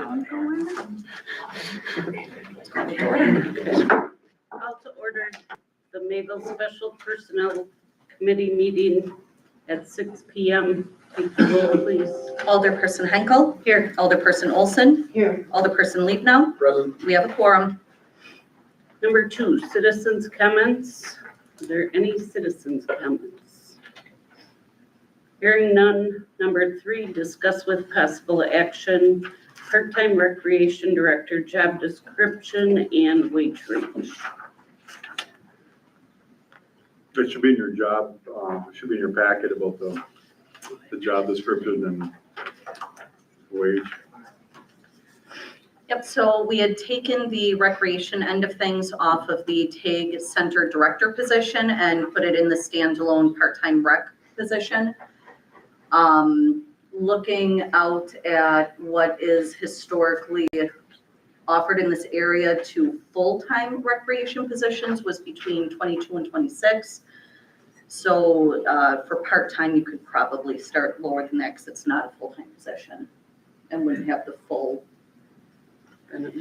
Call to order the Mayville Special Personnel Committee meeting at 6 p.m. Take the roll, please. Alderperson Henkel. Here. Alderperson Olson. Here. Alderperson Leapnow. Present. We have a quorum. Number 2, citizens' comments. Are there any citizens' comments? Hearing none. Number 3, discuss with possible action part-time recreation director job description and wage range. It should be in your job, it should be in your packet about the job description and wage. Yep, so we had taken the recreation end of things off of the TAG Center Director position and put it in the standalone part-time rec position. Looking out at what is historically offered in this area to full-time recreation positions was between 22 and 26. So for part-time, you could probably start lower than that because it's not a full-time position and wouldn't have the full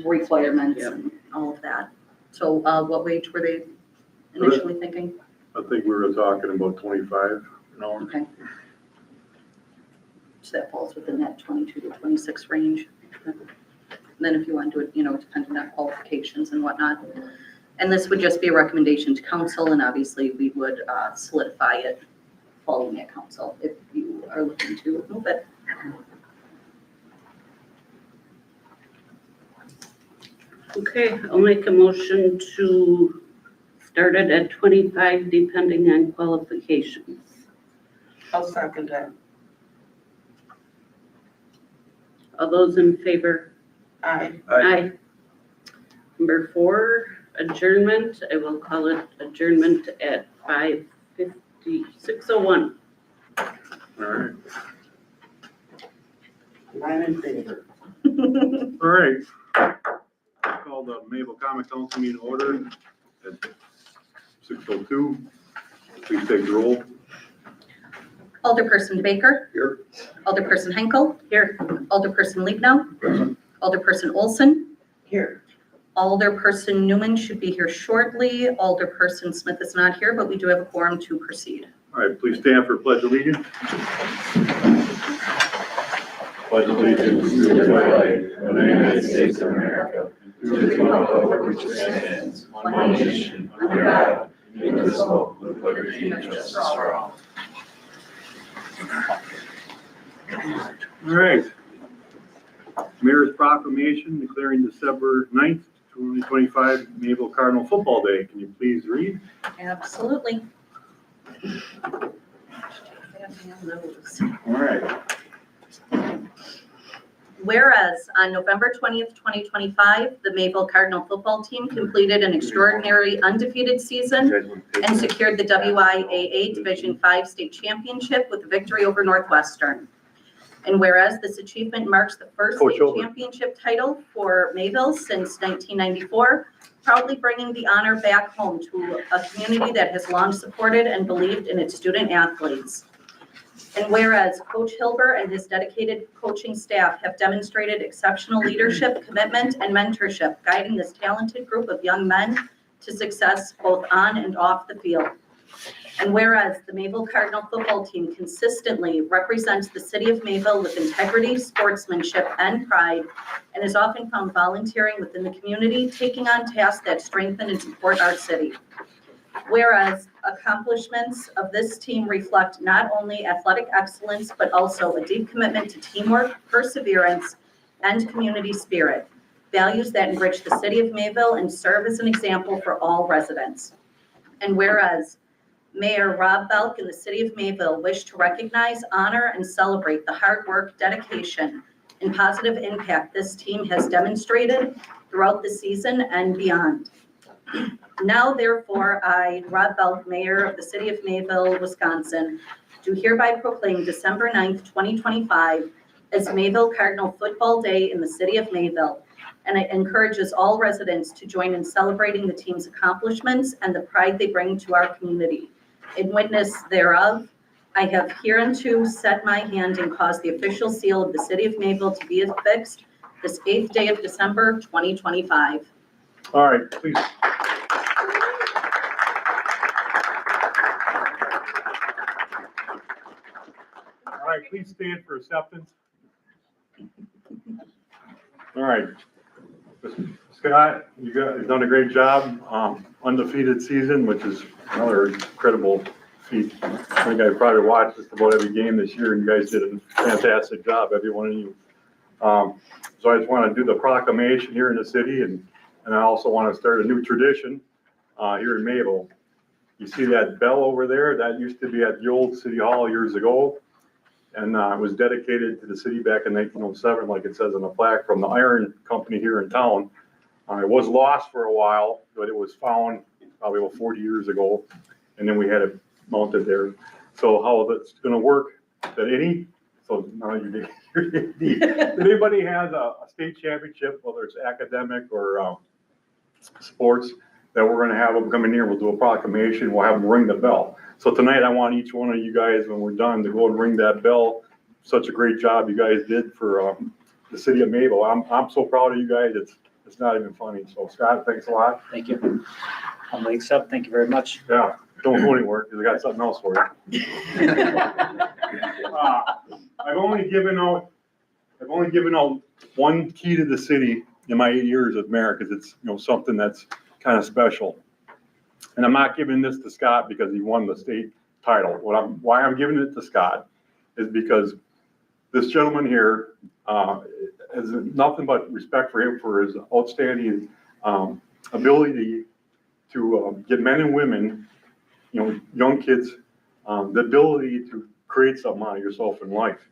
requirements and all of that. So what wage were they initially thinking? I think we were talking about 25 an hour. Okay. So that falls within that 22 to 26 range. And then if you want to do it, depending on qualifications and whatnot. And this would just be a recommendation to council, and obviously we would solidify it following at council if you are looking to move it. Okay, I'll make a motion to start it at 25 depending on qualifications. I'll second that. All those in favor? Aye. Aye. Number 4, adjournment. I will call it adjournment at 6:01. All right. I'm in favor. All right. Call the Mayville Common Council meeting order at 6:02. Please take the roll. Alderperson Baker. Here. Alderperson Henkel. Here. Alderperson Leapnow. Present. Alderperson Olson. Here. Alderperson Newman should be here shortly. Alderperson Smith is not here, but we do have a quorum to proceed. All right, please stand for pledge allegiance. Pledge allegiance to the flag of the United States of America, to the republic which stands one nation under God, indivisible, with liberty and justice for all. All right. Mayor's proclamation declaring December 9th, 2025 Mayville Cardinal Football Day. Can you please read? Absolutely. All right. Whereas on November 20th, 2025, the Mayville Cardinal football team completed an extraordinary undefeated season and secured the WIAA Division V state championship with a victory over Northwestern. And whereas this achievement marks the first Coach state Over. championship title for Mayville since 1994, proudly bringing the honor back home to a community that has long supported and believed in its student athletes. And whereas Coach Hilber and his dedicated coaching staff have demonstrated exceptional leadership, commitment, and mentorship, guiding this talented group of young men to success both on and off the field. And whereas the Mayville Cardinal football team consistently represents the city of Mayville with integrity, sportsmanship, and pride, and is often found volunteering within the community, taking on tasks that strengthen and support our city. Whereas accomplishments of this team reflect not only athletic excellence, but also a deep commitment to teamwork, perseverance, and community spirit, values that enrich the city of Mayville and serve as an example for all residents. And whereas Mayor Rob Belk and the city of Mayville wish to recognize, honor, and celebrate the hard work, dedication, and positive impact this team has demonstrated throughout the season and beyond. Now, therefore, I, Rob Belk, Mayor of the City of Mayville, Wisconsin, do hereby proclaim December 9th, 2025 as Mayville Cardinal Football Day in the City of Mayville, and it encourages all residents to join in celebrating the team's accomplishments and the pride they bring to our community. In witness thereof, I have hereunto set my hand and caused the official seal of the City of Mayville to be affixed this 8th day of December, 2025. All right, please. All right, please stand for acceptance. All right. Scott, you've done a great job. Undefeated season, which is another incredible feat. I think I probably watched just about every game this year, and you guys did a fantastic job, every one of you. So I just want to do the proclamation here in the city, and I also want to start a new tradition here in Mayville. You see that bell over there? That used to be at the old city hall years ago, and it was dedicated to the city back in 1907, like it says on the plaque, from the iron company here in town. It was lost for a while, but it was found probably about 40 years ago, and then we had it mounted there. So how that's going to work? So now did anybody has a state championship, whether it's academic or sports, that we're going to have them come in here, we'll do a proclamation, we'll have them ring the bell. So tonight I want each one of you guys, when we're done, to go and ring that bell. Such a great job you guys did for the city of Mayville. I'm so proud of you guys, it's not even funny. So Scott, thanks a lot. Thank you. Humbly accept. Thank you very much. Yeah, don't go anywhere because I got something else for you. I've only given out one key to the city in my 8 years of mayor, because it's something that's kind of special. And I'm not giving this to Scott because he won the state title. Why I'm giving it to Scott is because this gentleman here has nothing but respect for him for his outstanding ability to get men and women, young kids, the ability to create something out of yourself in life.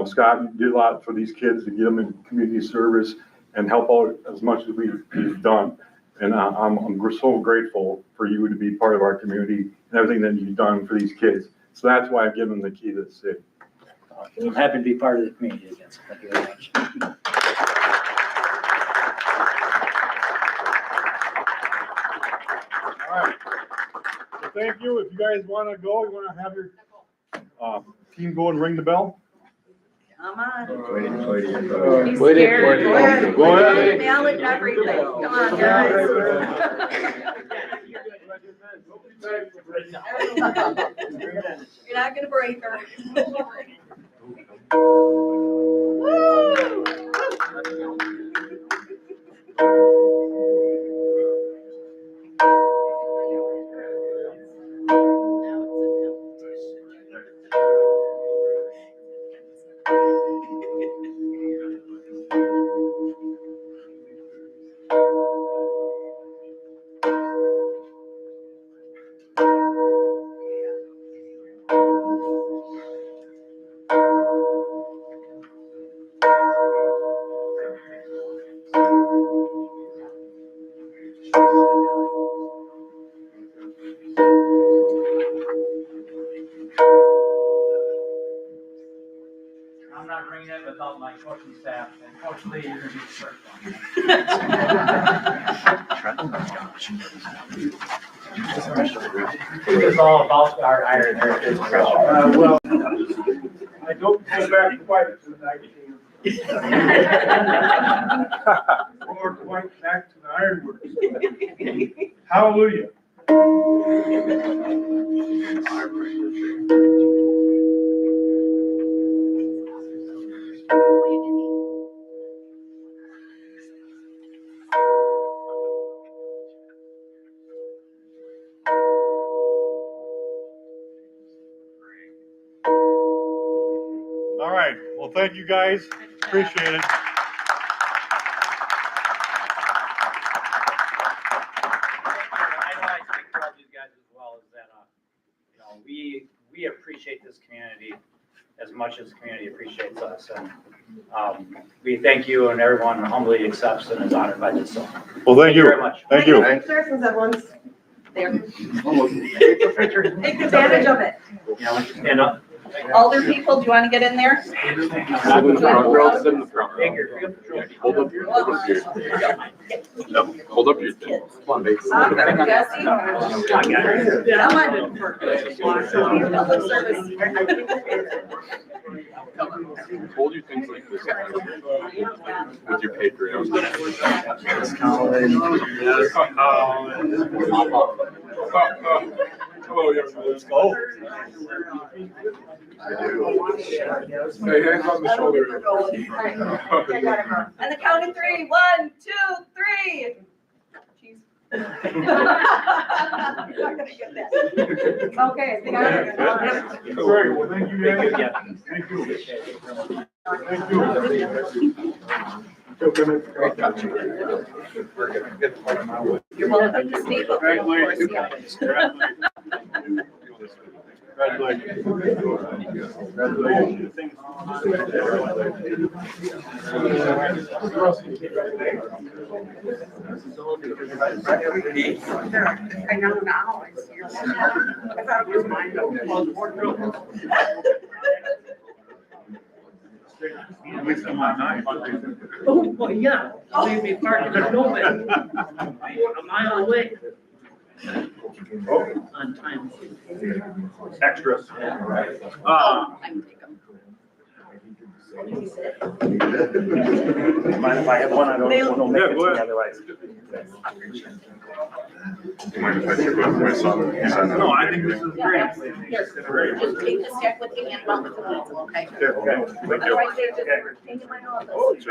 Scott did a lot for these kids to get them in community service and help out as much as we've done. And I'm so grateful for you to be part of our community and everything that you've done for these kids. So that's why I give them the key to the city. I'm happy to be part of the community again. So thank you very much. All right. So thank you. If you guys want to go, you want to have your team go and ring the bell? Come on. He's scared. Go ahead. Go ahead. Ballot and everything. Come on, guys. You're not gonna break her. I'm not bringing it without my coaching staff, and Coach Lee, you're going to be the first one. It's all about our iron heritage. Well, I don't go back quite to the 19. Or quite back to the ironworks. Hallelujah. All right, well, thank you guys, appreciate it. I know I speak for all these guys as well, is that, we appreciate this community as much as the community appreciates us. And we thank you, and everyone humbly accepts and is honored by this. So Well, thank you. very much. Thank you. Since everyone's there. Take advantage of it. Yeah, why don't you stand up? Older people, do you want to get in there? Sit in the front row, sit in the front row. Hold up your, hold up your. Come on, baby. Come on. Public service. Told you things like this with your Patreon. Hello, young man. Let's go. Hey, hands on the shoulder. On the count of three, 1, 2, 3. Jeez. You're not gonna get that. Okay, I think I got it. Great, well, thank you, guys. Yeah. Thank you. Thank you. You're welcome to stay, but of course, yeah. Congratulations. Congratulations. I know now, it's yours. I thought it was mine. At least I'm on nine. Oh, well, yeah, leave me parked in nowhere, a mile away. On time. Extras. Oh, I can take them. Mind if I have one? I don't make Yeah, it go to me ahead. otherwise. Mind if I take one for my son? He's on the- No, I think this is Yeah, great. absolutely. Here, just take the stack with you and run with the wheels, okay? Okay, thank you. Right there, just take my office.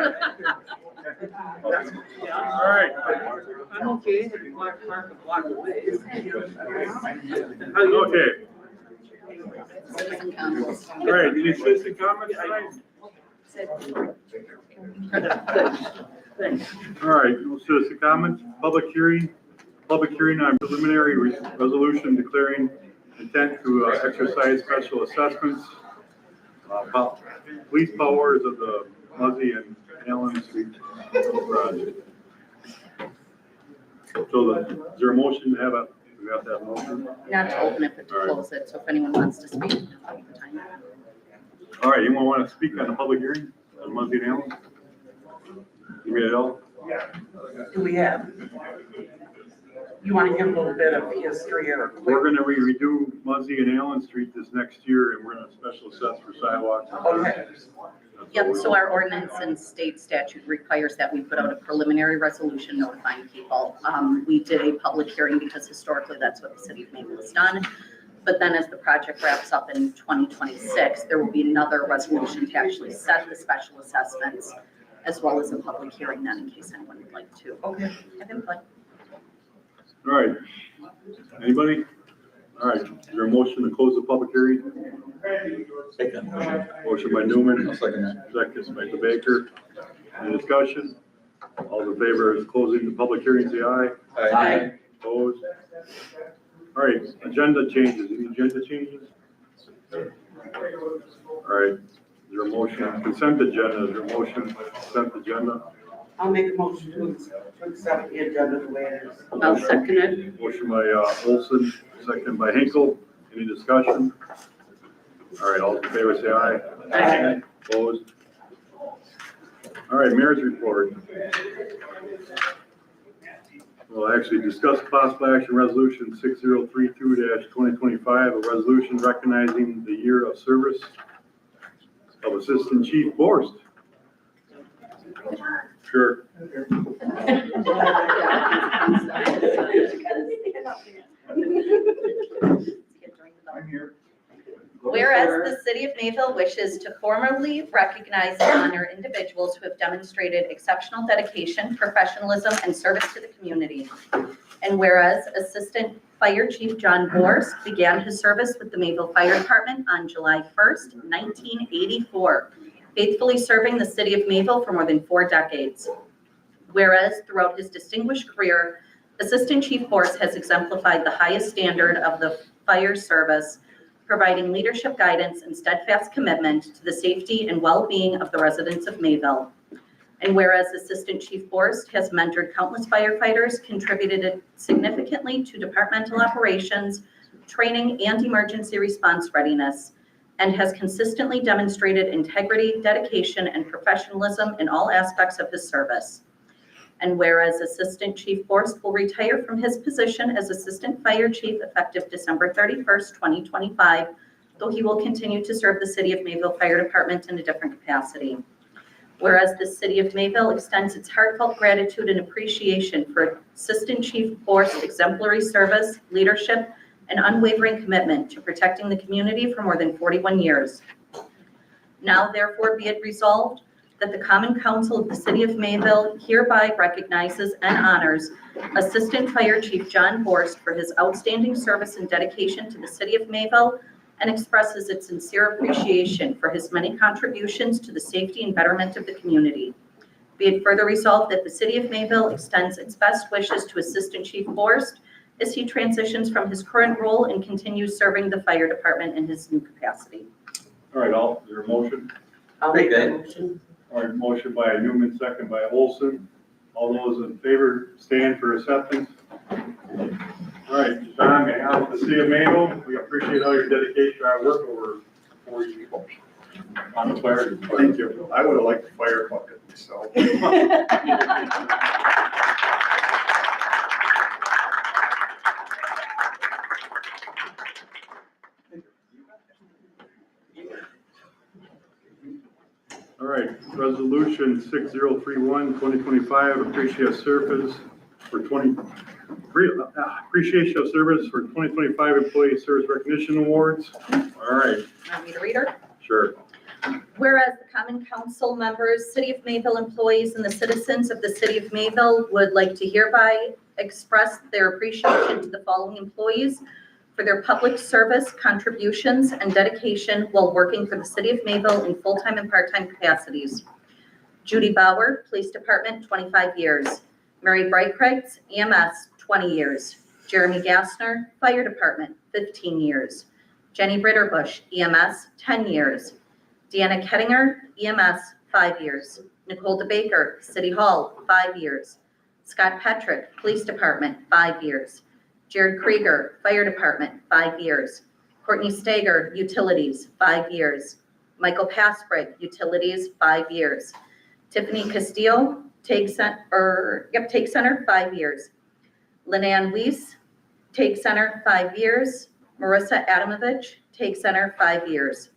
All right. I'm okay, park a block away. Okay, all right, any citizen comments tonight? Thanks. All right, no citizen comments, public hearing on preliminary resolution declaring intent to exercise special assessments about police powers of the Muzzy and Allen Street project. So is there a motion to have a, we have that motion? Not to open it, but to close it, so if anyone wants to speak, now's the time. All right, anyone want to speak on the public hearing on Muzzy and Allen? You made it all? Do we have? You want to give a little bit of history or? We're gonna redo Muzzy and Allen Street this next year, and we're gonna special assess for sidewalks. Okay. Yep, so our ordinance and state statute requires that we put out a preliminary resolution notifying people. We did a public hearing because historically that's what the city of Maple has done. But then as the project wraps up in 2026, there will be another resolution to actually set the special assessments as well as a public hearing then in case anyone would like to Okay. have input. All right, anybody? All right, is there a motion to close the public hearing? Motion by Newman, second by DeBaker. Any discussion? All in favor of closing the public hearing, say aye. Aye. Opposed? All right, agenda changes, any agenda changes? All right, is there a motion, consent agenda, is there a motion, consent agenda? I'll make a motion to accept the agenda the way it is. I'll second it. Motion by Olson, second by Hinkle, any discussion? All right, all in favor, say aye. Aye. Opposed? All right, mayor's report. We'll actually discuss possible action resolution 6032-2025, a resolution recognizing the year of service of Assistant Chief Borst. Sure. I'm here. Whereas the city of Mayville wishes to formally recognize and honor individuals who have demonstrated exceptional dedication, professionalism, and service to the community. And whereas Assistant Fire Chief John Borst began his service with the Mayville Fire Department on July 1st, 1984, faithfully serving the city of Mayville for more than 4 decades. Whereas throughout his distinguished career, Assistant Chief Borst has exemplified the highest standard of the fire service, providing leadership guidance and steadfast commitment to the safety and well-being of the residents of Mayville. And whereas Assistant Chief Borst has mentored countless firefighters, contributed significantly to departmental operations, training, and emergency response readiness, and has consistently demonstrated integrity, dedication, and professionalism in all aspects of his service. And whereas Assistant Chief Borst will retire from his position as Assistant Fire Chief effective December 31st, 2025, though he will continue to serve the City of Mayville Fire Department in a different capacity. Whereas the City of Mayville extends its heartfelt gratitude and appreciation for Assistant Chief Forrest's exemplary service, leadership, and unwavering commitment to protecting the community for more than 41 years. Now therefore be it resolved that the Common Council of the City of Mayville hereby recognizes and honors Assistant Fire Chief John Forrest for his outstanding service and dedication to the City of Mayville and expresses its sincere appreciation for his many contributions to the safety and betterment of the community. Be it further resolved that the City of Mayville extends its best wishes to Assistant Chief Forrest as he transitions from his current role and continues serving the fire department in his new capacity. All right, is there a motion? I'll make that motion. All right, motion by Newman, second by Olson. All those in favor stand for acceptance. All right, John, on behalf of the City of Mayville, we appreciate all your dedication to our work over 4 years on the fire. Thank you. I would have liked the fire bucket myself. All right, resolution 6031, 2025, appreciation of service for 2025 Employee Service Recognition Awards. All right, Want me to read her? sure. Whereas the Common Council members, City of Mayville employees, and the citizens of the City of Mayville would like to hereby express their appreciation to the following employees for their public service, contributions, and dedication while working for the City of Mayville in full-time and part-time capacities. Judy Bauer, Police Department, 25 years. Mary Breitkreitz, EMS, 20 years. Jeremy Gassner, Fire Department, 15 years. Jenny Ritterbusch, EMS, 10 years. Deanna Kettinger, EMS, 5 years. Nicole DeBaker, City Hall, 5 years. Scott Petrick, Police Department, 5 years. Jared Krieger, Fire Department, 5 years. Courtney Stager, Utilities, 5 years. Michael Pasbrick, Utilities, 5 years. Tiffany Castillo, Take Center, 5 years. Linan Weiss, Take Center, 5 years. Marissa Adamovich, Take Center, 5 years.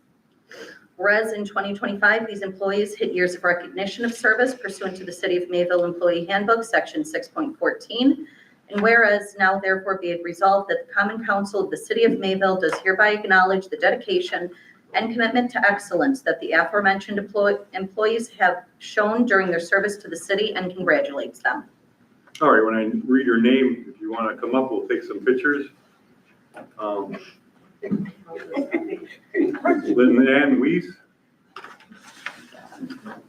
Whereas in 2025, these employees hit years of recognition of service pursuant to the City of Mayville Employee Handbook, Section 6.14. And whereas now therefore be it resolved that the Common Council of the City of Mayville does hereby acknowledge the dedication and commitment to excellence that the aforementioned employees have shown during their service to the city and congratulates them. All right, when I read your name, if you want to come up, we'll take some pictures. Linan Weiss,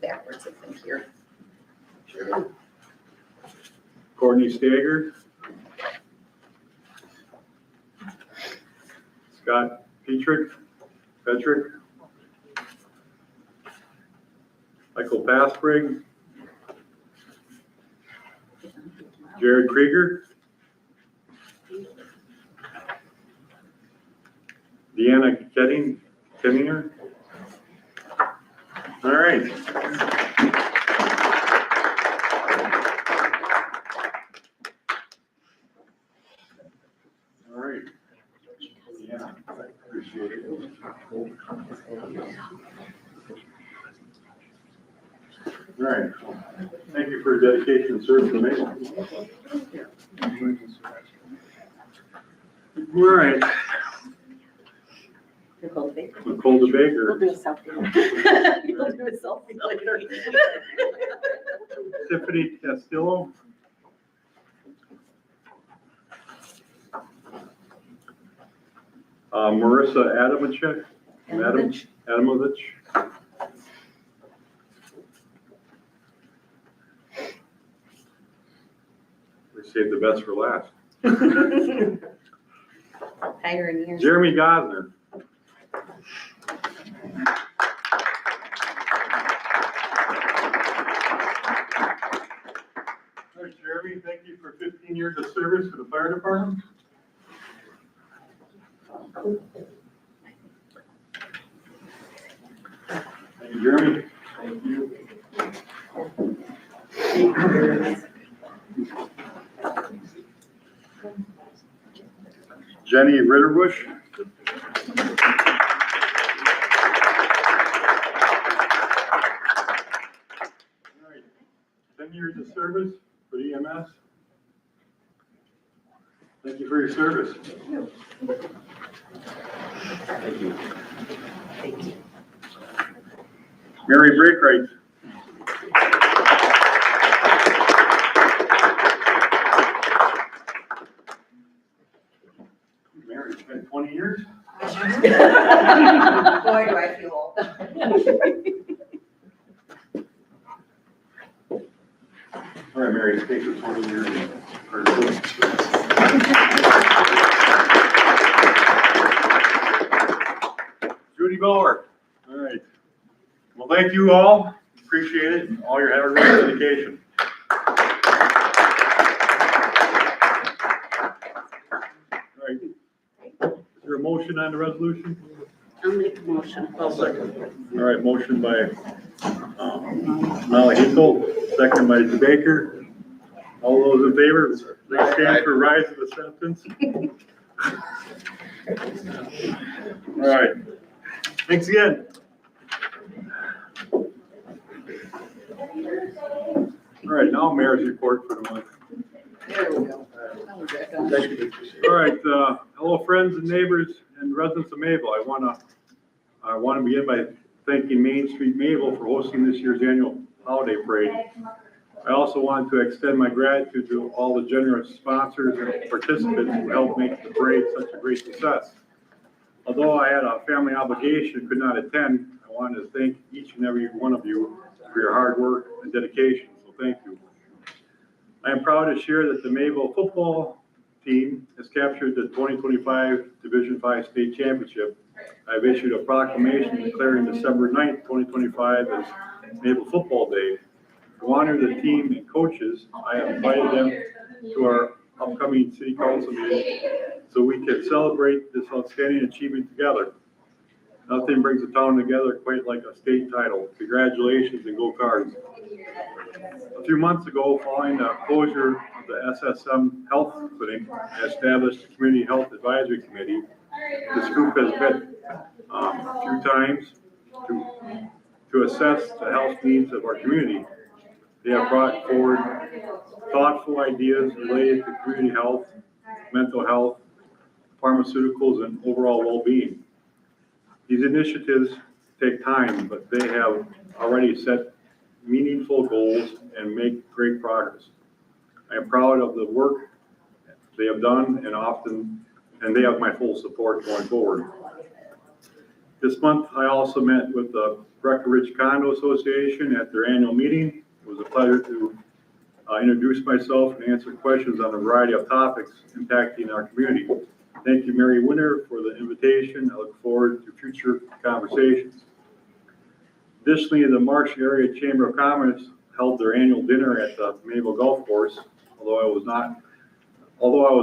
Backwards, I think here. Courtney Stager, Scott Petrick, Michael Pasbrigg, Jared Krieger, Deanna Kettinger. All right. All right. Yeah, I appreciate it. All right. Thank you for your dedication and service to Mayville. All right. Nicole DeBaker. Nicole DeBaker. We'll do a selfie. You'll do a selfie later. Tiffany Castillo. Marissa Adamovich. We saved the best for last. Higher in years. Jeremy Gosner. All right, Jeremy, thank you for 15 years of service for the fire department. Thank you, Jeremy. Thank you. Jenny Ritterbusch. service. Thank you. Mary Breakwright. Mary, it's been 20 years. Boy, do I feel old. All right, Mary, take the 20 years. Judy Bauer. All right. Well, thank you all. Appreciate it. All your hard work and dedication. All right. Is there a motion on the resolution? I'll make a motion. I'll second. All right, motion by Molly Hinkle, second by Baker. All those in favor, please stand for rise of acceptance. All right, thanks again. All right, now mayor's report for the month. There we go. All right, hello friends and neighbors and residents of Mayville. I want to begin by thanking Main Street Mayville for hosting this year's annual holiday parade. I also want to extend my gratitude to all the generous sponsors and participants who helped make the parade such a great success. Although I had a family obligation and could not attend, I wanted to thank each and every one of you for your hard work and dedication, so thank you. I am proud to share that the Mayville football team has captured the 2025 Division V State Championship. I've issued a proclamation declaring December 9th, 2025 as Mayville Football Day. To honor the team and coaches, I have invited them to our upcoming city council meeting so we can celebrate this outstanding achievement together. Nothing brings a town together quite like a state title. Congratulations and go Cards. A few months ago, following the closure of the SSM Health Clinic, I established a Community Health Advisory Committee. This group has met a few times to assess the health needs of our community. They have brought forward thoughtful ideas related to community health, mental health, pharmaceuticals, and overall well-being. These initiatives take time, but they have already set meaningful goals and make great progress. I am proud of the work they have done and they have my full support going forward. This month, I also met with the Breckenridge Condo Association at their annual meeting. It was a pleasure to introduce myself and answer questions on a variety of topics impacting our community. Thank you, Mary Winter, for the invitation. I look forward to future conversations. Additionally, the Marsh Area Chamber of Commerce held their annual dinner at the Mayville Golf Course. Although I was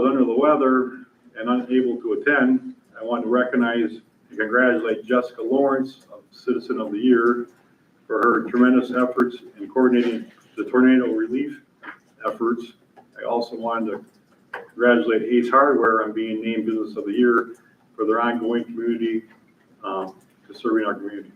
under the weather and unable to attend, I want to recognize and congratulate Jessica Lawrence, Citizen of the Year, for her tremendous efforts in coordinating the tornado relief efforts. I also wanted to congratulate Ace Hardware on being named Business of the Year for their ongoing community to serving our community.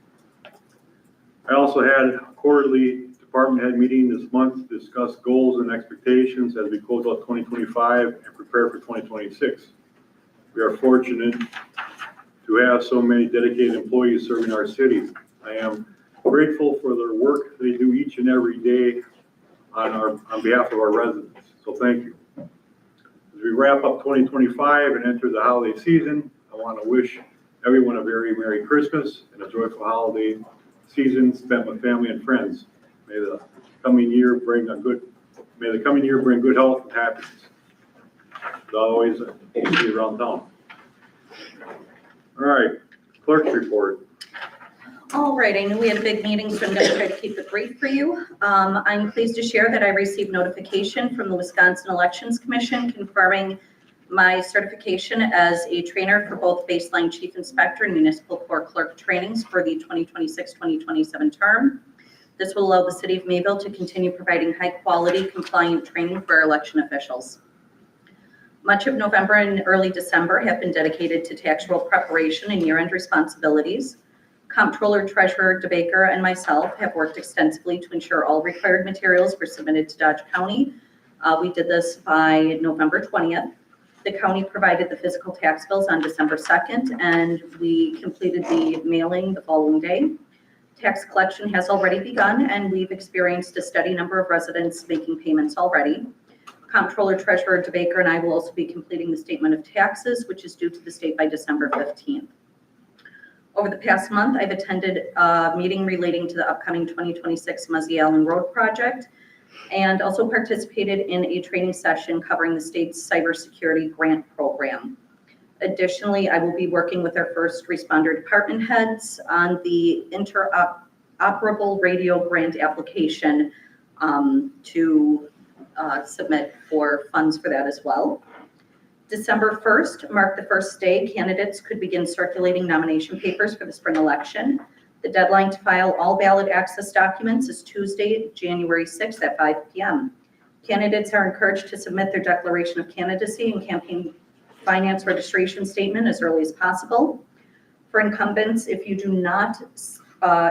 I also had a quarterly department head meeting this month to discuss goals and expectations as we close out 2025 and prepare for 2026. We are fortunate to have so many dedicated employees serving our city. I am grateful for their work they do each and every day on behalf of our residents. So thank you. As we wrap up 2025 and enter the holiday season, I want to wish everyone a very Merry Christmas and a joyful holiday season spent with family and friends. May the coming year bring good health and happiness. As always, we'll see you around town. All right, clerk's report. All right, I knew we had a big meeting, so I'm going to try to keep it brief for you. I'm pleased to share that I received notification from the Wisconsin Elections Commission confirming my certification as a trainer for both baseline chief inspector and municipal court clerk trainings for the 2026-2027 term. This will allow the city of Mayville to continue providing high-quality, compliant training for our election officials. Much of November and early December have been dedicated to tax roll preparation and year-end responsibilities. Comptroller Treasurer DeBaker and myself have worked extensively to ensure all required materials were submitted to Dodge County. We did this by November 20th. The county provided the physical tax bills on December 2nd, and we completed the mailing the following day. Tax collection has already begun, and we've experienced a steady number of residents making payments already. Comptroller Treasurer DeBaker and I will also be completing the statement of taxes, which is due to the state by December 15th. Over the past month, I've attended a meeting relating to the upcoming 2026 Muzzy Allen Road project, and also participated in a training session covering the state's cybersecurity grant program. Additionally, I will be working with our first responder department heads on the interoperable radio grant application to submit for funds for that as well. December 1st marked the first day candidates could begin circulating nomination papers for the spring election. The deadline to file all ballot access documents is Tuesday, January 6th at 5 p.m. Candidates are encouraged to submit their declaration of candidacy and campaign finance registration statement as early as possible. For incumbents, if you do not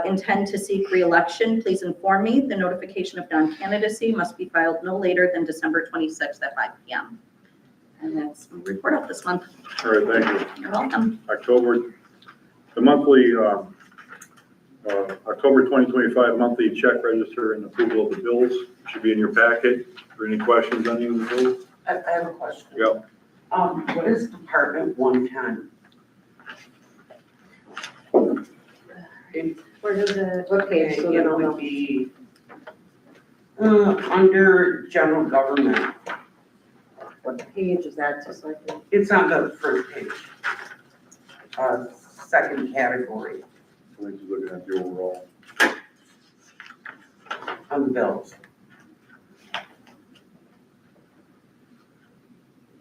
intend to seek re-election, please inform me. The notification of non-candidacy must be filed no later than December 26th at 5 p.m. And that's my report out this month. All right, thank you. You're welcome. October, the monthly, October 2025 monthly check register and approval of the bills should be in your packet. Are there any questions on any of the bills? I have a question. Yep. What is Department 110? Where does it, what page, so It then I'll would know. be, under general government. What page is that, just so I can? It's on the first page. Second category I'm just looking at the overall. on the bills.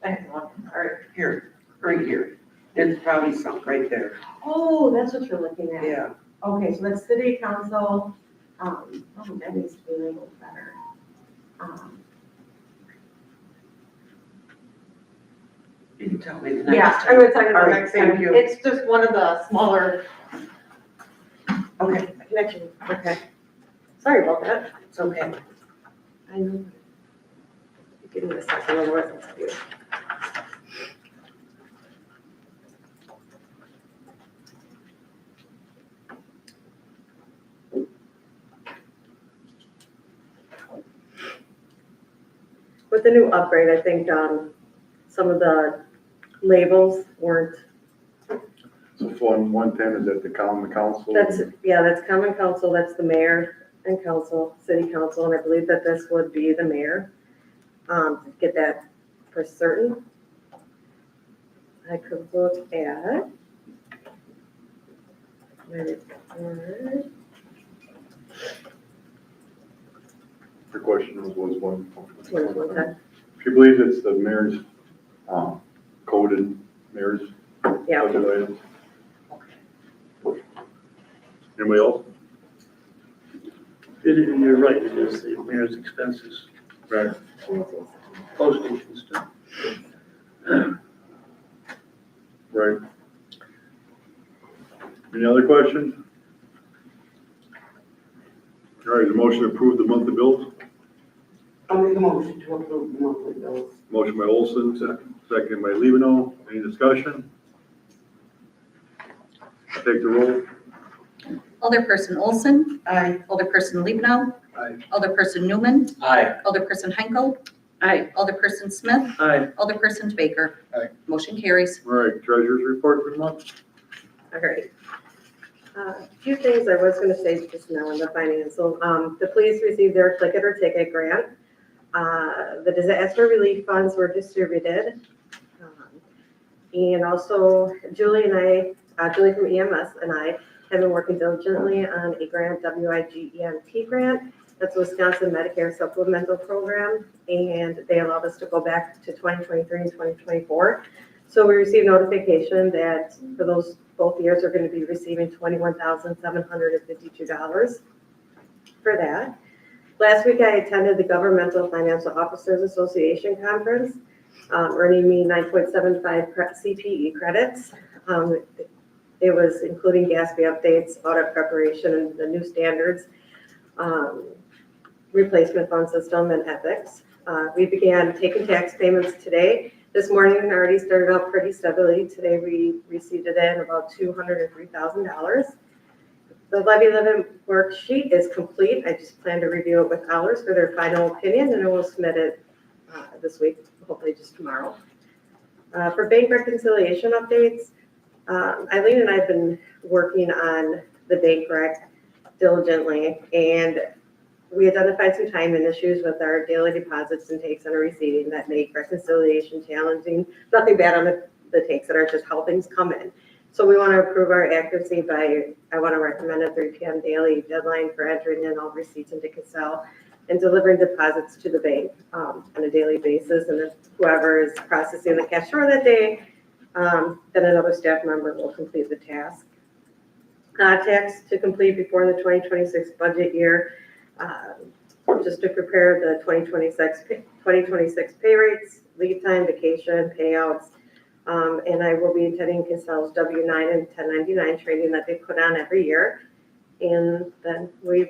I have one, all right. Here, right here. It's probably some right there. Oh, that's what you're looking at. Yeah. Okay, so that's city council, oh, that needs to be labeled better. You can tell me the next Yeah, time. I'm gonna tell you the All right, next thank time. you. It's just one of the smaller Okay, connections, okay. Sorry about that. it's okay. I know. Give me a second, I'll work with you. With the new upgrade, I think, some of the labels weren't, So Fund 110 is at the common council. that's common council, that's the mayor and council, city council, and I believe that this would be the mayor. Get that for certain. I could look at. My report. Your question was one. What is 110? If you believe it's the mayor's, coded mayor's Yeah, budget items. Anybody else? And you're right, it is the mayor's expenses, Right. postage and stuff. Right. Any other questions? All right, the motion to approve the monthly bills. I'll make a motion to approve the monthly bills. Motion by Olson, second by Levino. Any discussion? Take the roll. Alderperson Olson, Aye. Alderperson Lebno. Aye. Alderperson Newman, Aye. Alderperson Henkel, Aye. Alderperson Smith, Aye. Alderperson Baker. Aye. Motion carries. All right, treasurer's report for the month. all right. A few things I was gonna say just now in the financial, the police received their Click It or Ticket grant. The disaster relief funds were distributed. And also Julie and I, Julie from EMS and I have been working diligently on a grant, WIGEMT grant. That's Wisconsin Medicare Supplemental Program, and they allowed us to go back to 2023 and 2024. So we received notification that for those both years, we're going to be receiving $21,752 for that. Last week, I attended the Governmental Financial Officers Association Conference, earning me 9.75 CPE credits. It was including GASB updates, audit preparation, and the new standards, replacement fund system, and ethics. We began taking tax payments today. This morning, it already started out pretty steadily. Today, we received it in about $203,000. The levy limit worksheet is complete. I just plan to review it with Owlers for their final opinion, and I will submit it this week, hopefully just tomorrow. For bank reconciliation updates, Eileen and I have been working on the bank rec diligently, and we identified some timing issues with our daily deposits and takes on a receiving that make reconciliation challenging. Nothing bad on the takes that are just how things come in. So we want to improve our accuracy by, I want to recommend a 3 p.m. daily deadline for entering in all receipts into Cassell and delivering deposits to the bank on a daily basis. And if whoever is processing the cash for that day, then another staff member will complete the task. Tax to complete before the 2026 budget year, just to prepare the 2026 pay rates, leave time, vacation, payouts. And I will be attending Cassell's W-9 and 1099 training that they put on every year. And then we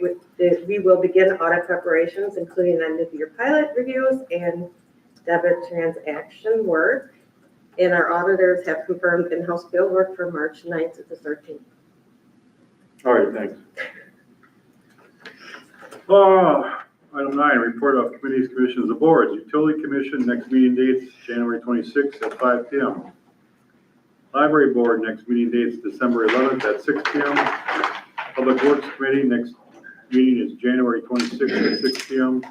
will begin audit preparations, including end-of-year pilot reviews and debit transaction work. And our auditors have confirmed in-house field work for March 9th to the 13th. All right, thanks. Item 9, report of committees, commissions, and boards. Utility Commission, next meeting dates, January 26th at 5 p.m. Library Board, next meeting dates, December 11th at 6 p.m. Public Works Committee, next meeting is January 26th at 6 p.m.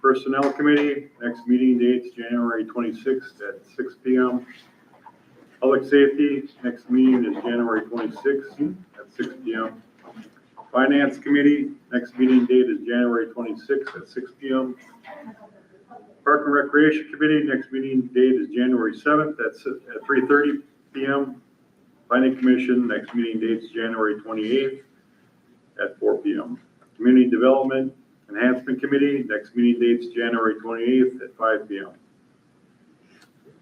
Personnel Committee, next meeting dates, January 26th at 6 p.m. Public Safety, next meeting is January 26th at 6 p.m. Finance Committee, next meeting date is January 26th at 6 p.m. Park and Recreation Committee, next meeting date is January 7th at 3:30 p.m. Planning Commission, next meeting date is January 28th at 4 p.m. Community Development Enhancement Committee, next meeting date is January 28th at 5 p.m.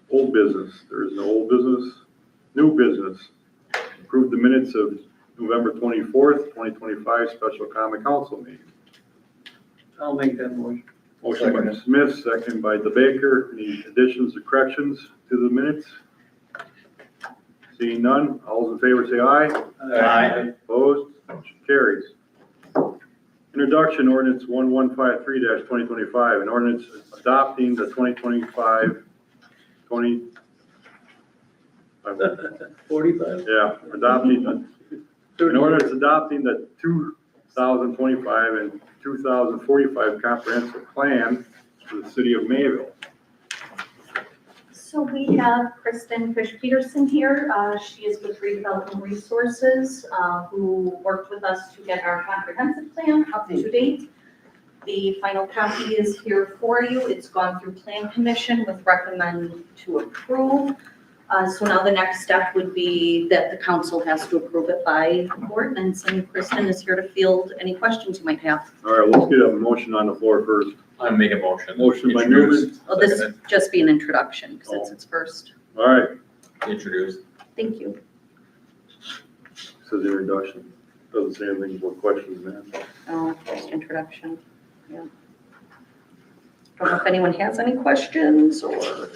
Old business, there is no old business. New business, approve the minutes of November 24th, 2025 Special Common Council meeting. I'll make that motion. Motion by Smith, second by DeBaker. Any additions or corrections to the minutes? Seeing none, all those in favor say aye. Aye. Opposed? Motion carries. Introduction ordinance 1153-2025, an ordinance adopting the 2025 45? Yeah, adopting, an ordinance adopting the 2025 and 2045 comprehensive plan for the city of Mayville. So we have Kristen Fish-Peterson here. She is with Redevelopment Resources, who worked with us to get our comprehensive plan up to date. The final copy is here for you. It's gone through Plan Commission with recommend to approve. So now the next step would be that the council has to approve it by ordinance, and Kristen is here to field any questions you might have. All right, let's get a motion on the floor first. I make a motion. Motion by Introduce. Newman. Well, this just be an introduction because it's its first. All right, Introduce. Thank you. says introduction. Doesn't say anything about questions, man. Oh, just introduction, yeah. Don't know if anyone has any questions or, so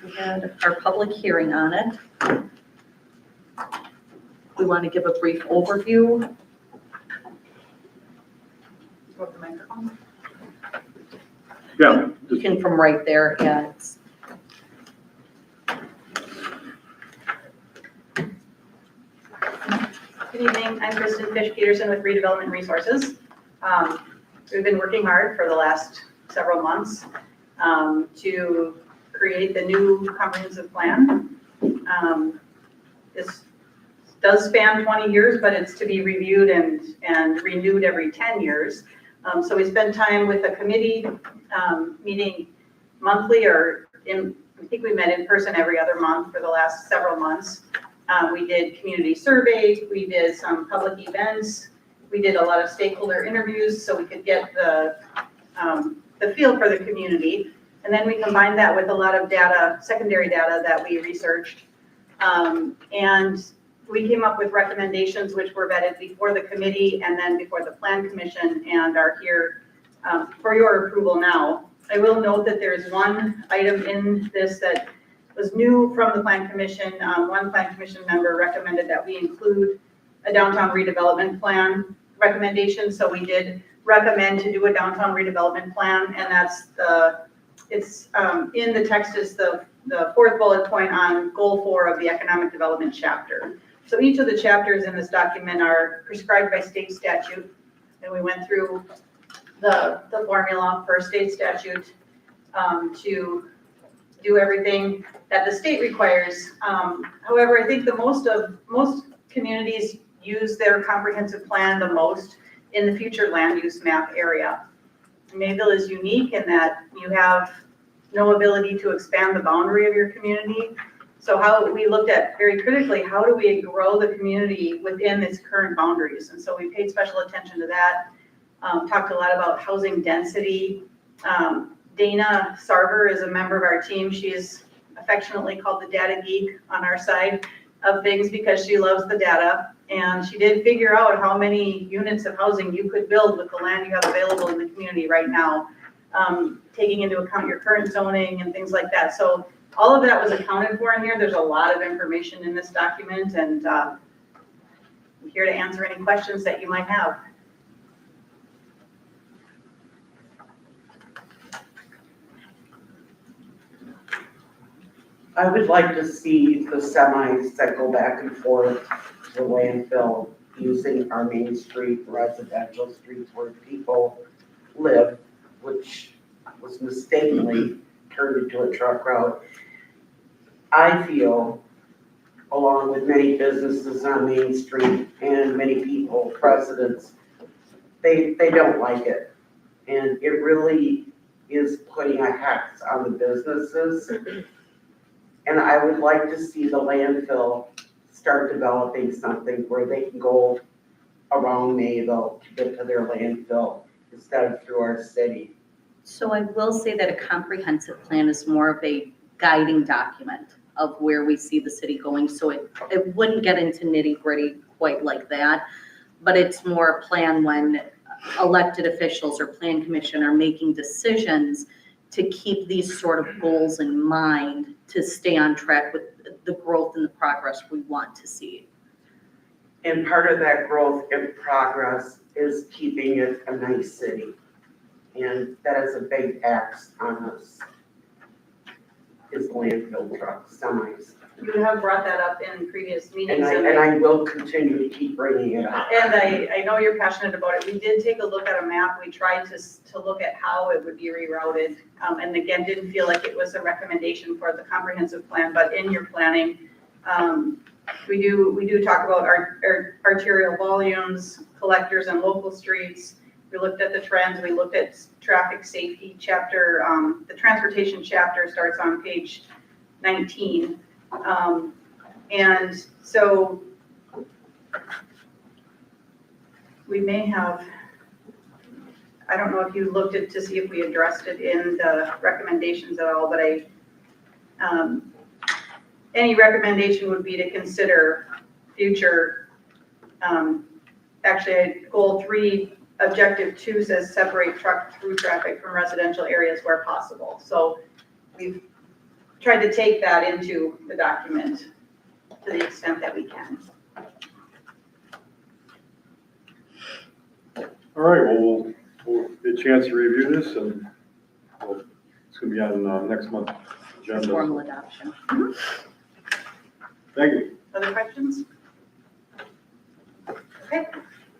we had our public hearing on it. We want to give a brief overview. Go to the microphone. Yeah, You can from right there, yeah, it's. Good evening, I'm Kristen Fish-Peterson with Redevelopment Resources. We've been working hard for the last several months to create the new comprehensive plan. This does span 20 years, but it's to be reviewed and renewed every 10 years. So we spend time with a committee, meeting monthly or I think we met in person every other month for the last several months. We did community surveys, we did some public events, we did a lot of stakeholder interviews so we could get the feel for the community. And then we combined that with a lot of data, secondary data that we researched. And we came up with recommendations which were vetted before the committee and then before the Plan Commission and are here for your approval now. I will note that there is one item in this that was new from the Plan Commission. One Plan Commission member recommended that we include a downtown redevelopment plan recommendation. So we did recommend to do a downtown redevelopment plan, and that's it's in the text is the fourth bullet point on goal 4 of the economic development chapter. So each of the chapters in this document are prescribed by state statute, and we went through the formula for state statute to do everything that the state requires. However, I think most communities use their comprehensive plan the most in the future land use map area. Mayville is unique in that you have no ability to expand the boundary of your community. So how we looked at very critically, how do we grow the community within its current boundaries? And so we paid special attention to that. Talked a lot about housing density. Dana Sarver is a member of our team. She is affectionately called the data geek on our side of things because she loves the data. And she did figure out how many units of housing you could build with the land you have available in the community right now, taking into account your current zoning and things like that. So all of that was accounted for in here. There's a lot of information in this document, and I'm here to answer any questions that you might have. I would like to see the semis that go back and forth to the landfill using our main street, residential streets where people live, which was mistakenly turned into a truck route. I feel, along with many businesses on Main Street and many people, residents, they don't like it. And it really is putting a hex on the businesses. And I would like to see the landfill start developing something where they can go around Mayville to get to their landfill instead of through our city. So I will say that a comprehensive plan is more of a guiding document of where we see the city going. So it wouldn't get into nitty gritty quite like that, but it's more a plan when elected officials or plan commission are making decisions to keep these sort of goals in mind to stay on track with the growth and the progress we want to see. And part of that growth and progress is keeping it a nice city. And that is a big tax on us, is landfill trucks, semis. You have brought that up in previous meetings. And I will continue to keep bringing it up. And I know you're passionate about it. We did take a look at a map. We tried to look at how it would be rerouted. And again, didn't feel like it was a recommendation for the comprehensive plan, but in your planning, we do talk about our arterial volumes, collectors and local streets. We looked at the trends. We looked at traffic safety chapter. The transportation chapter starts on page 19. And so we may have, I don't know if you looked at to see if we addressed it in the recommendations at all, but any recommendation would be to consider future, actually goal 3, objective 2 says separate truck through traffic from residential areas where possible. So we've tried to take that into the document to the extent that we can. All right, well, we'll get a chance to review this, and it's gonna be on next month's agenda. Formal adoption. Thank you. Other questions? Okay,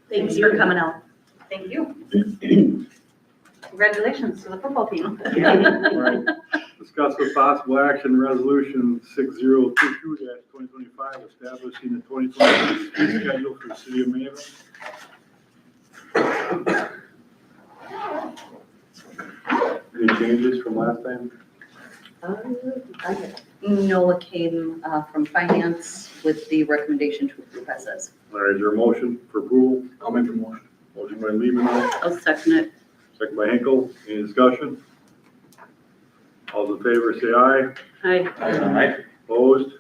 Thanks for coming out. thank you. Congratulations to the football team. All right. Discuss with possible action resolution 6022-2025, establishing the 2026 fee schedule for the city of Mayville. Any changes from last time? Noah came from finance with the recommendation to approve as is. All right, is there a motion for approval? I'll make the motion. Motion by Lehman, I'll second it. second by Hinkle. Any discussion? All in favor, say aye. Aye. Opposed?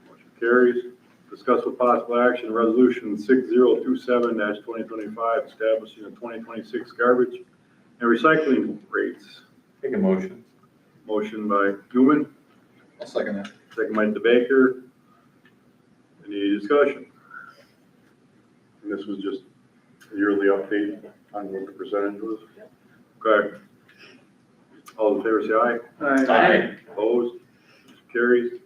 Motion carries. Discuss with possible action, resolution 6027-2025, establishing the 2026 garbage and recycling rates. Make a motion. Motion by Newman, I'll second that. second by DeBaker. Any discussion? And this was just a yearly update on what the percentage was. Okay. All in favor, say aye. Aye. Opposed? Motion carries.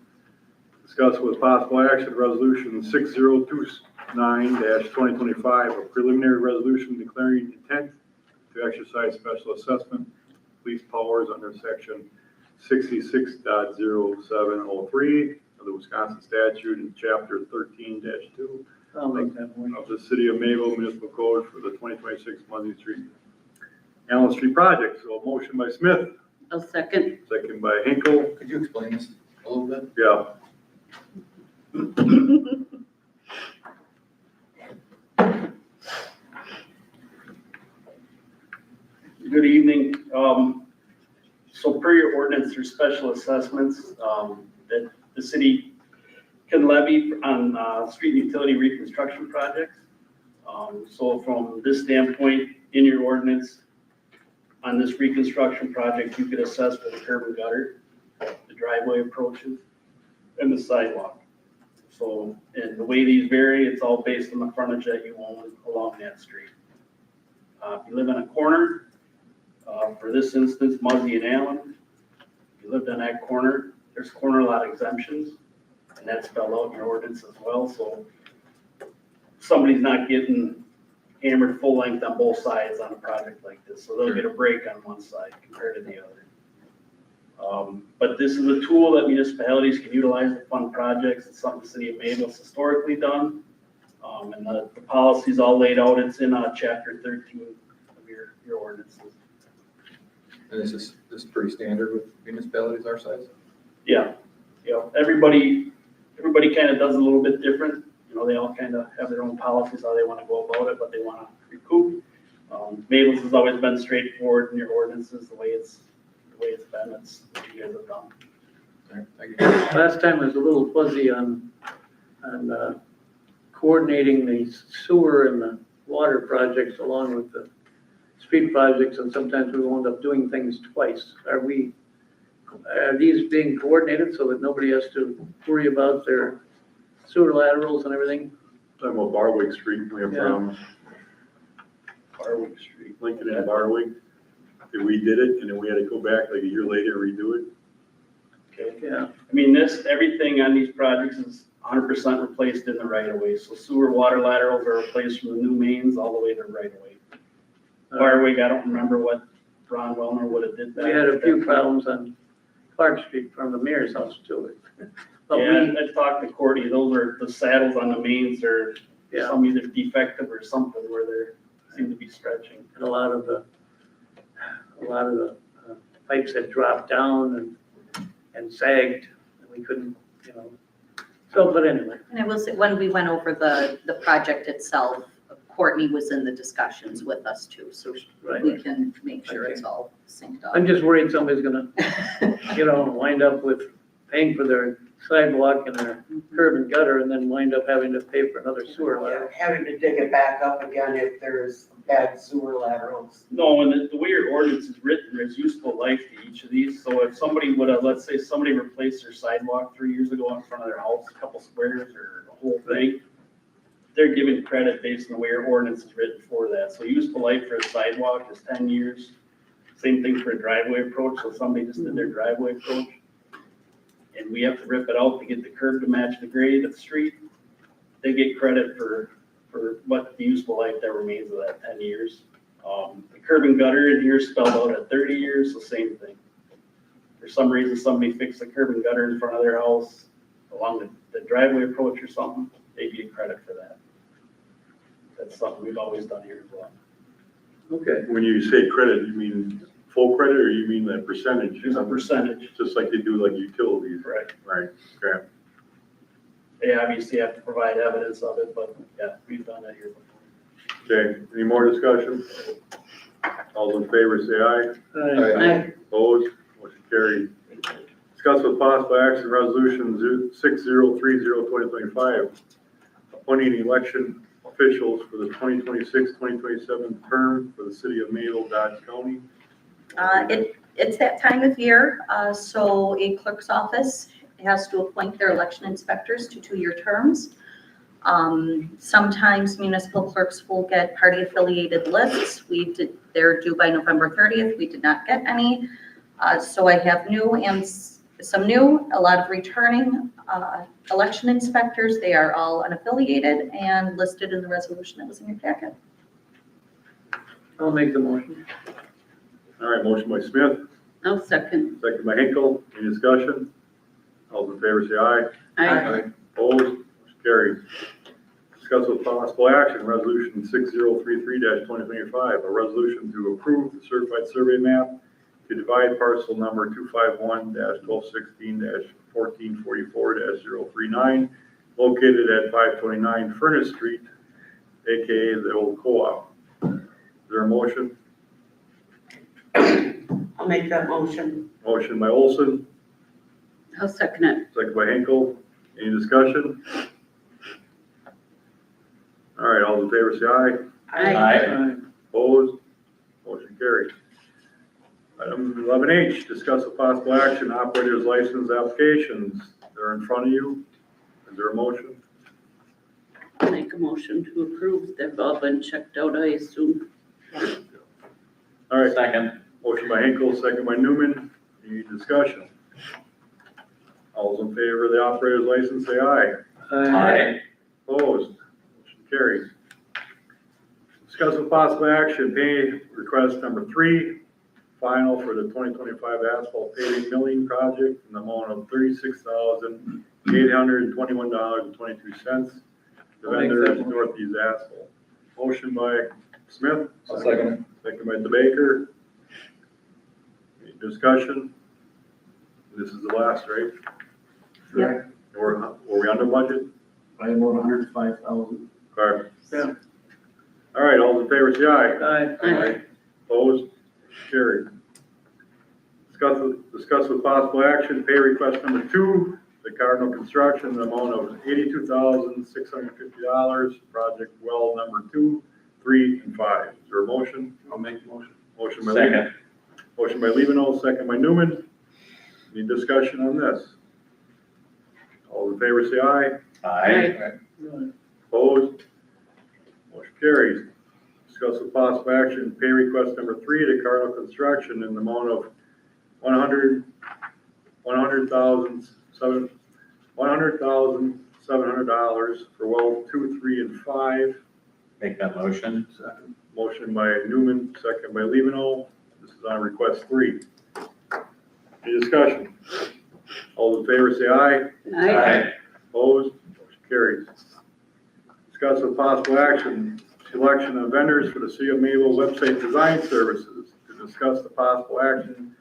Discuss with possible action resolution 6029-2025, a preliminary resolution declaring intent to exercise special assessment police powers under section 66.0703 of the Wisconsin statute in chapter 13-2 I'll make that motion. of the City of Mayville Municipal Code for the 2026 Muncie Street, Allen Street project. So a motion by Smith, I'll second. second by Hinkle. Could you explain this a little bit? Yeah. Good evening. So per your ordinance, there's special assessments that the city can levy on street and utility reconstruction projects. So from this standpoint, in your ordinance, on this reconstruction project, you could assess for the curb and gutter, the driveway approaches, and the sidewalk. So, and the way these vary, it's all based on the frontage that you own along that street. If you live in a corner, for this instance, Muzzy and Allen, if you lived on that corner, there's corner lot exemptions, and that's spelled out in your ordinance as well, so somebody's not getting hammered full length on both sides on a project like this, so they'll get a break on one side compared to the other. But this is a tool that municipalities can utilize to fund projects. It's something the city of Mayville's historically done. And the policy's all laid out. It's in chapter 13 of your ordinances. And this is pretty standard with municipalities our size? Yeah, everybody kind of does a little bit different. You know, they all kind of have their own policies, how they want to go about it, what they want to recoup. Mayville's has always been straightforward in your ordinances, the way it's been, it's what you guys have done. All right, thank you. Last time I was a little fuzzy on coordinating the sewer and the water projects along with the street projects, and sometimes we wound up doing things twice. Are these being coordinated so that nobody has to worry about their sewer laterals and everything? Talking about Barwick Street, we have from Barwick Street. Lincoln and Barwick. We did it, and then we had to go back like a year later and redo it. Okay. Yeah. I mean, everything on these projects is 100% replaced in the right of way. So sewer, water laterals are replaced from the new mains all the way to the right of way. Barwick, I don't remember what Ron Wellner would have did that. We had a few problems on Clark Street from the mayor's house to it. But Yeah, I talked to Courtney, those are, the saddles on the mains are Yeah. some either defective or something where they seem to be stretching. and a lot of the pipes had dropped down and sagged, and we couldn't, So, but anyway, And I will say, when we went over the project itself, Courtney was in the discussions with us too, so right. we can make sure it's all synced up. I'm just worried somebody's gonna, wind up with paying for their sidewalk and their curb and gutter, and then wind up having to pay for another sewer lateral. Having to dig it back up again if there's bad sewer laterals. No, and the way your ordinance is written, there's useful life to each of these. So if somebody would have, let's say somebody replaced their sidewalk 3 years ago in front of their house, a couple squares or the whole thing, they're given credit based on the way your ordinance is written for that. So useful life for a sidewalk is 10 years. Same thing for a driveway approach. So somebody just did their driveway approach, and we have to rip it out to get the curb to match the grade of the street. They get credit for what the useful life that remains of that 10 years. The curb and gutter in here is spelled out at 30 years, the same thing. For some reason, somebody fixed the curb and gutter in front of their house along the driveway approach or something, they get credit for that. That's something we've always done here as well. Okay, When you say credit, you mean full credit, or you mean that percentage? There's a percentage, Just like they do like utilities. right? Right, okay. They obviously have to provide evidence of it, but yeah, we've done that here before. Okay, any more discussion? All in favor, say aye. Aye. Opposed, motion carried. Discuss with possible action resolution 6030-2025, appointing election officials for the 2026-2027 term for the city of Mayville, Dodge County. It's that time of year, so a clerk's office has to appoint their election inspectors to 2-year terms. Sometimes municipal clerks will get party affiliated lists. They're due by November 30th. We did not get any. So I have new and some new, a lot of returning election inspectors. They are all unaffiliated and listed in the resolution that was in your packet. I'll make the motion. All right, motion by Smith, I'll second. second by Hinkle. Any discussion? All those in favor say aye. Aye. Opposed? Motion carries. Discuss with possible action, resolution 6033-2025, a resolution to approve the certified survey map to divide parcel number 251-1216-1444-039, located at 529 Furnace Street, AKA the old co-op. Is there a motion? I'll make that motion. Motion by Olson, I'll second it. second by Hinkle. Any discussion? All right, all in favor say aye. Aye. Opposed? Motion carries. Item 11H, discuss with possible action, operators license applications. They're in front of you. Is there a motion? I'll make a motion to approve. They've all been checked out, I assume. All right, Second. motion by Hinkle, second by Newman. Any discussion? All those in favor of the operator's license say aye. Aye. Opposed? Motion carries. Discuss with possible action, pay request number 3, final for the 2025 asphalt paving milling project in the amount of $36,821.22. The I'll make vendor that is motion. Northeast Asphalt. Motion by Smith. I'll second it. Second by DeBaker. Any discussion? This is the last, right? Yep. Were we under budget? By about 105,000. All right. Yeah. All right, all in favor, say aye. Aye. Aye. Opposed? Carried. Discuss with possible action, pay request number 2, the Cardinal Construction, the amount of $82,650, project well number 2, 3, and 5. Is there a motion? I'll make the motion. Motion by Second. Motion by Levino, second by Newman. Any discussion on this? All in favor, say aye. Aye. Opposed? Motion carries. Discuss with possible action, pay request number 3 to Cardinal Construction in the amount of $100,700 for well 2, 3, and 5. Make that motion. Motion by Newman, second by Levino. This is on request 3. Any discussion? All in favor, say aye. Aye. Opposed? Motion carries. Discuss with possible action, selection of vendors for the City of Mayville website design services. To discuss the possible action,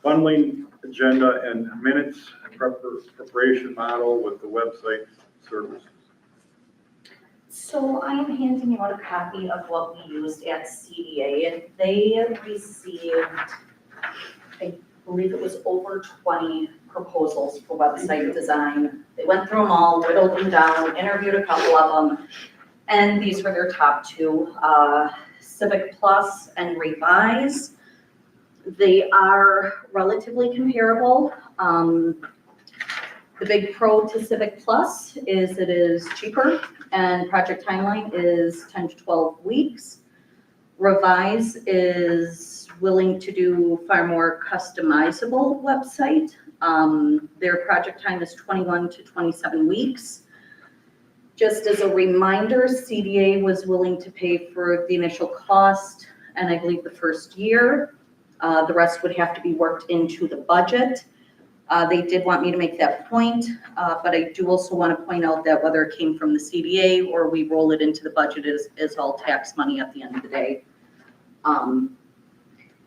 bundling agenda and minutes and preparation model with the website services. So I am handing you out a copy of what we used at CDA, and they received, I believe it was over 20 proposals for website design. They went through them all, whittled them down, interviewed a couple of them, and these were their top 2, Civic Plus and Revise. They are relatively comparable. The big pro to Civic Plus is it is cheaper and project timeline is 10 to 12 weeks. Revise is willing to do far more customizable website. Their project time is 21 to 27 weeks. Just as a reminder, CDA was willing to pay for the initial cost and I believe the first year. The rest would have to be worked into the budget. They did want me to make that point, but I do also want to point out that whether it came from the CDA or we roll it into the budget is all tax money at the end of the day.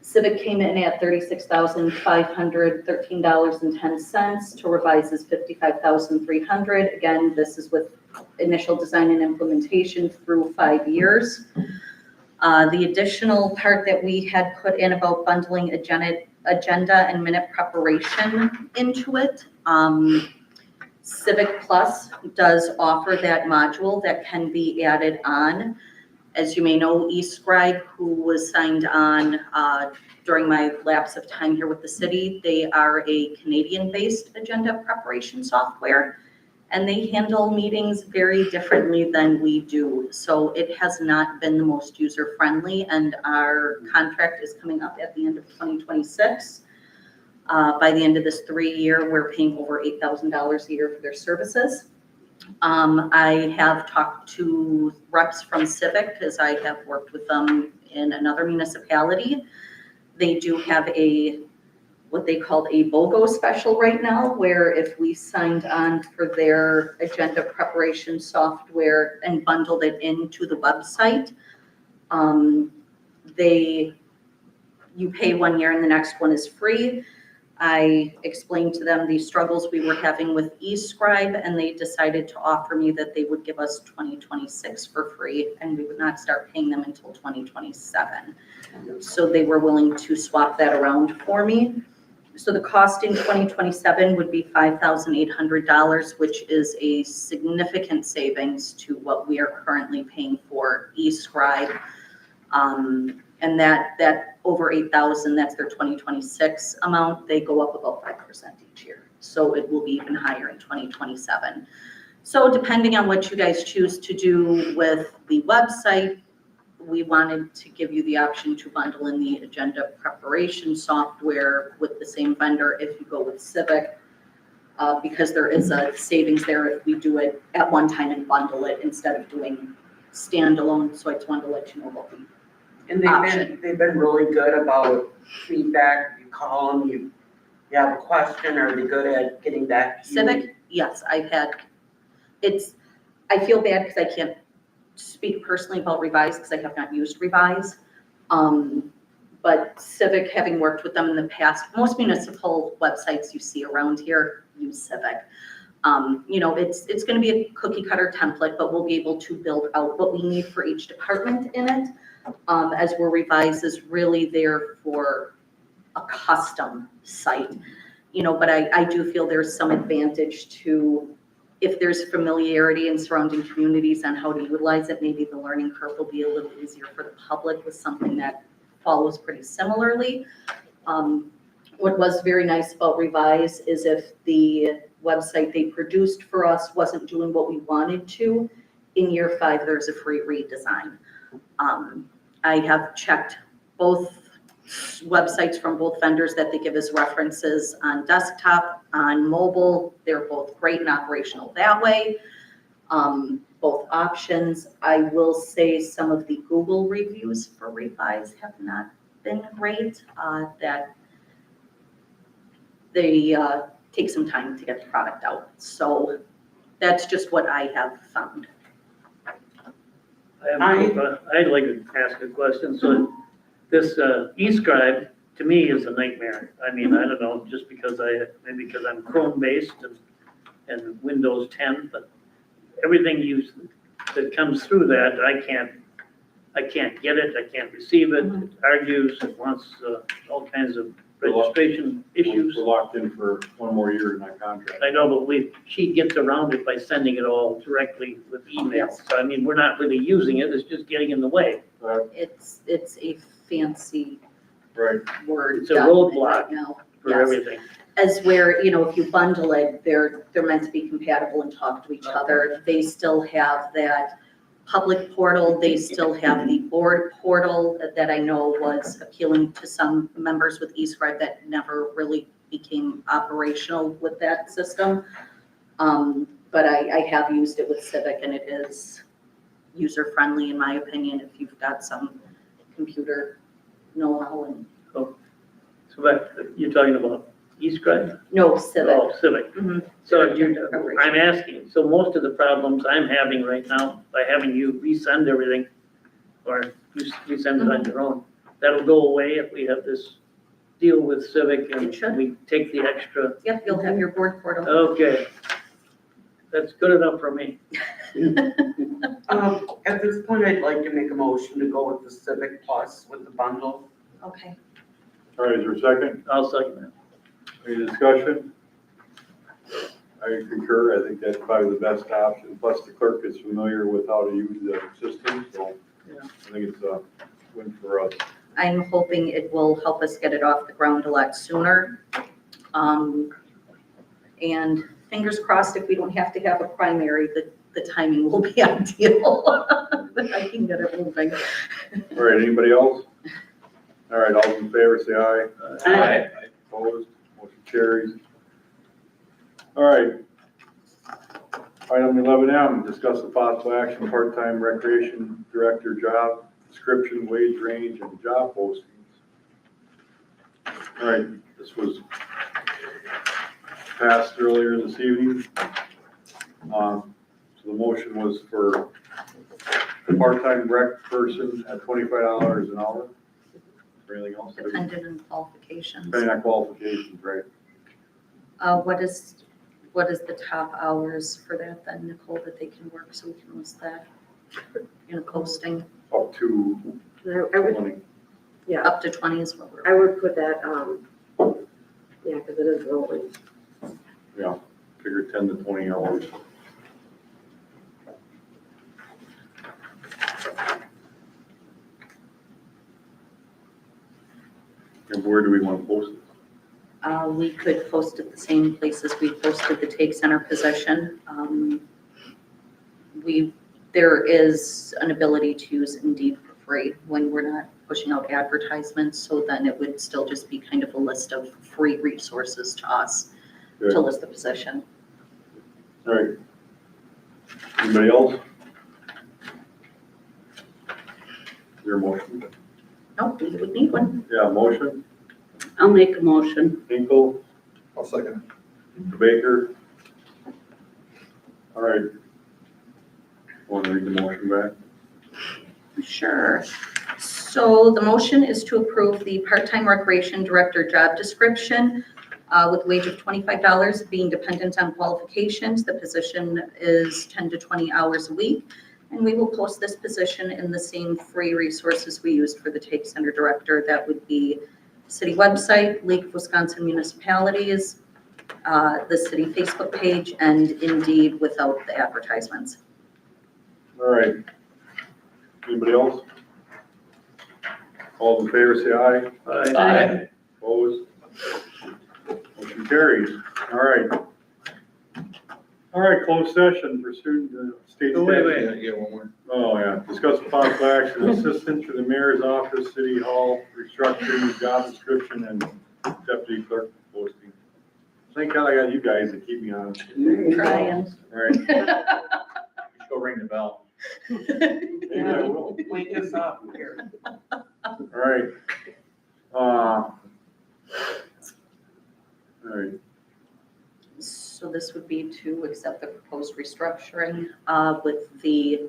Civic came in at $36,513.10 to Revise is $55,300. Again, this is with initial design and implementation through 5 years. The additional part that we had put in about bundling agenda and minute preparation into it. Civic Plus does offer that module that can be added on. As you may know, eScribe, who was signed on during my lapse of time here with the city, they are a Canadian-based agenda preparation software, and they handle meetings very differently than we do. So it has not been the most user-friendly, and our contract is coming up at the end of 2026. By the end of this 3-year, we're paying over $8,000 a year for their services. I have talked to reps from Civic because I have worked with them in another municipality. They do have what they called a BOGO special right now, where if we signed on for their agenda preparation software and bundled it into the website, you pay 1 year and the next one is free. I explained to them the struggles we were having with eScribe, and they decided to offer me that they would give us 2026 for free, and we would not start paying them until 2027. So they were willing to swap that around for me. So the cost in 2027 would be $5,800, which is a significant savings to what we are currently paying for eScribe. And that over 8,000, that's their 2026 amount. They go up about 5% each year. So it will be even higher in 2027. So depending on what you guys choose to do with the website, we wanted to give you the option to bundle in the agenda preparation software with the same vendor if you go with Civic, because there is a savings there if we do it at one time and bundle it instead of doing standalone. So I just wanted to let you know about the And they've been really good about feedback. You call them, you have a question, are they good at getting back to you? Civic, yes, I feel bad because I can't speak personally about Revise because I have not used Revise. But Civic, having worked with them in the past, most municipal websites you see around here use Civic. It's going to be a cookie cutter template, but we'll be able to build out what we need for each department in it. As where Revise is really there for a custom site, but I do feel there's some advantage to, if there's familiarity in surrounding communities on how to utilize it, maybe the learning curve will be a little easier for the public with something that follows pretty similarly. What was very nice about Revise is if the website they produced for us wasn't doing what we wanted to, in year 5, there's a free redesign. I have checked both websites from both vendors that they give as references on desktop, on mobile. They're both great and operational that way. Both options. I will say some of the Google reviews for Revise have not been great, that they take some time to get the product out. So that's just what I have found. I'd like to ask a question. So this eScribe, to me, is a nightmare. I mean, I don't know, just because maybe because I'm Chrome-based and Windows 10, but everything that comes through that, I can't get it, I can't receive it, it argues, it wants all kinds of registration issues. We're locked in for 1 more year in that contract. I know, but she gets around it by sending it all directly with email. So I mean, we're not really using it, it's just getting in the way. It's a fancy Right. word. It's a roadblock right now. for Yes. everything. As where, if you bundle it, they're meant to be compatible and talk to each other. They still have that public portal, they still have the board portal that I know was appealing to some members with eScribe that never really became operational with that system. But I have used it with Civic, and it is user-friendly in my opinion if you've got some computer know-how. And So but you're talking about eScribe? no, Civic. Oh, Civic. Mhm. So Agenda preparation. I'm asking, so most of the problems I'm having right now, by having you resend everything, or you resend it on your own, that'll go away if we have this deal with Civic It and should. we take the extra. Yep, you'll have your board portal. Okay. That's good enough for me. At this point, I'd like to make a motion to go with the Civic Plus with the bundle. Okay. All right, is there a second? I'll second that. Any discussion? I concur. I think that's probably the best option. Plus, the clerk is familiar with how to use the system, so. Yeah. think it's a win for us. I'm hoping it will help us get it off the ground a lot sooner. And fingers crossed, if we don't have to have a primary, the timing will be ideal. That I can get it moving. All right, anybody else? All right, all in favor, say aye. Aye. Opposed, motion carries. All right. Item 11M, discuss the possible action, part-time recreation director job description, wage range, and job postings. All right, this was passed earlier this evening. So the motion was for a part-time rec person at $25 an hour. For anything else? Dependent on qualifications. Depending on qualifications, right? What is the top hours for that then, Nicole, that they can work, so we can list that in a posting? Up to I would, 20. yeah, Up to 20 is what I we're, would put that, yeah, because it is rolling. Yeah, figure 10 to 20 hours. And where do we want to post it? we could post it the same places we posted the Take Center position. There is an ability to use Indeed for free when we're not pushing out advertisements, so then it would still just be kind of a list of free resources to us to Good. list the position. All right. Anybody else? Your motion? Nope, we would need one. Yeah, motion. I'll make a motion. Hinkle, I'll second. Baker. All right. Want to read the motion back? Sure. So the motion is to approve the part-time recreation director job description with a wage of $25 being dependent on qualifications. The position is 10 to 20 hours a week. And we will post this position in the same free resources we used for the Take Center director. That would be city website, League of Wisconsin Municipalities, the city Facebook page, and Indeed without the advertisements. All right. Anybody else? All in favor, say aye. Aye. Opposed? Motion carries. All right. All right, closed session pursuant to state statute. Yeah, one more. Oh, yeah. Discuss the possible action, assistant to the mayor's office, city hall, restructuring, job description, and deputy clerk posting. Thank God I got you guys to keep me on. Trying. All right. go ring the bell. Maybe I will. Wake us up here. All right. All right. So this would be to accept the proposed restructuring with the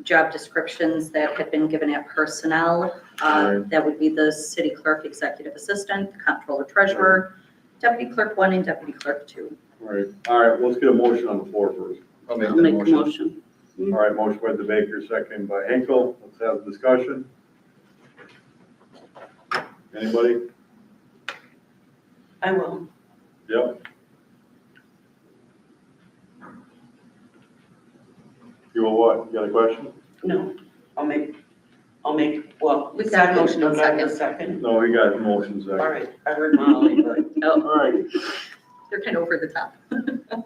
job descriptions that had been given at personnel. Right. That would be the city clerk, executive assistant, the comptroller treasurer, deputy clerk 1 and deputy clerk 2. All right, let's get a motion on the floor first. I'll make I'll that make a motion. motion. All right, motion by the Baker, second by Hinkle. Let's have a discussion. Anybody? I will. Yep. You want what? You got a question? No, I'll make, well. We've got a motion and second. second. Second. No, we got a motion All second. right, I heard Molly, but All right, They're kind of over the top.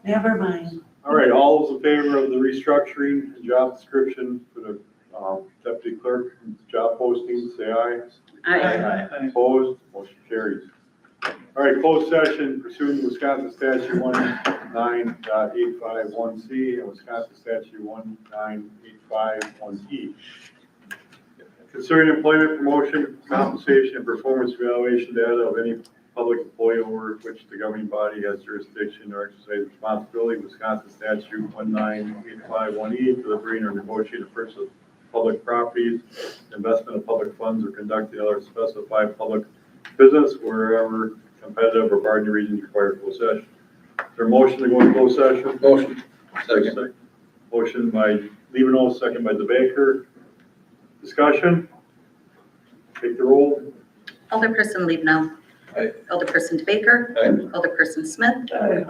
never mind. all right, all those in favor of the restructuring and job description for the deputy clerk job posting, say aye. Aye. Opposed, motion carries. All right, closed session pursuant to Wisconsin statute 19.851C and Wisconsin statute 19.851E. Concerning employment, promotion, compensation, and performance evaluation data of any public employee over which the governing body has jurisdiction or exercise responsibility, Wisconsin statute 19.851E to liberate or negotiate a purchase of public properties, investment of public funds, or conducting other specified public business wherever competitive or bargaining reasons require closed session. Is there a motion to go into closed session? Motion. Second. Motion by Levino, second by DeBaker. Discussion? Take the roll. Alderperson Levno, Aye. Alderperson DeBaker. Aye. Alderperson Smith.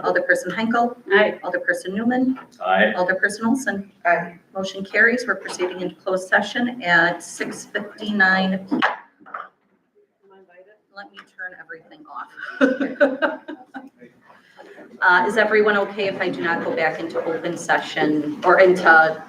Alderperson Henkel. Aye. Alderperson Newman. Aye. Alderperson Olson. Aye. Motion carries. We're proceeding into closed session at 6:59. Let me turn everything off. Is everyone okay if I do not go back into open session or into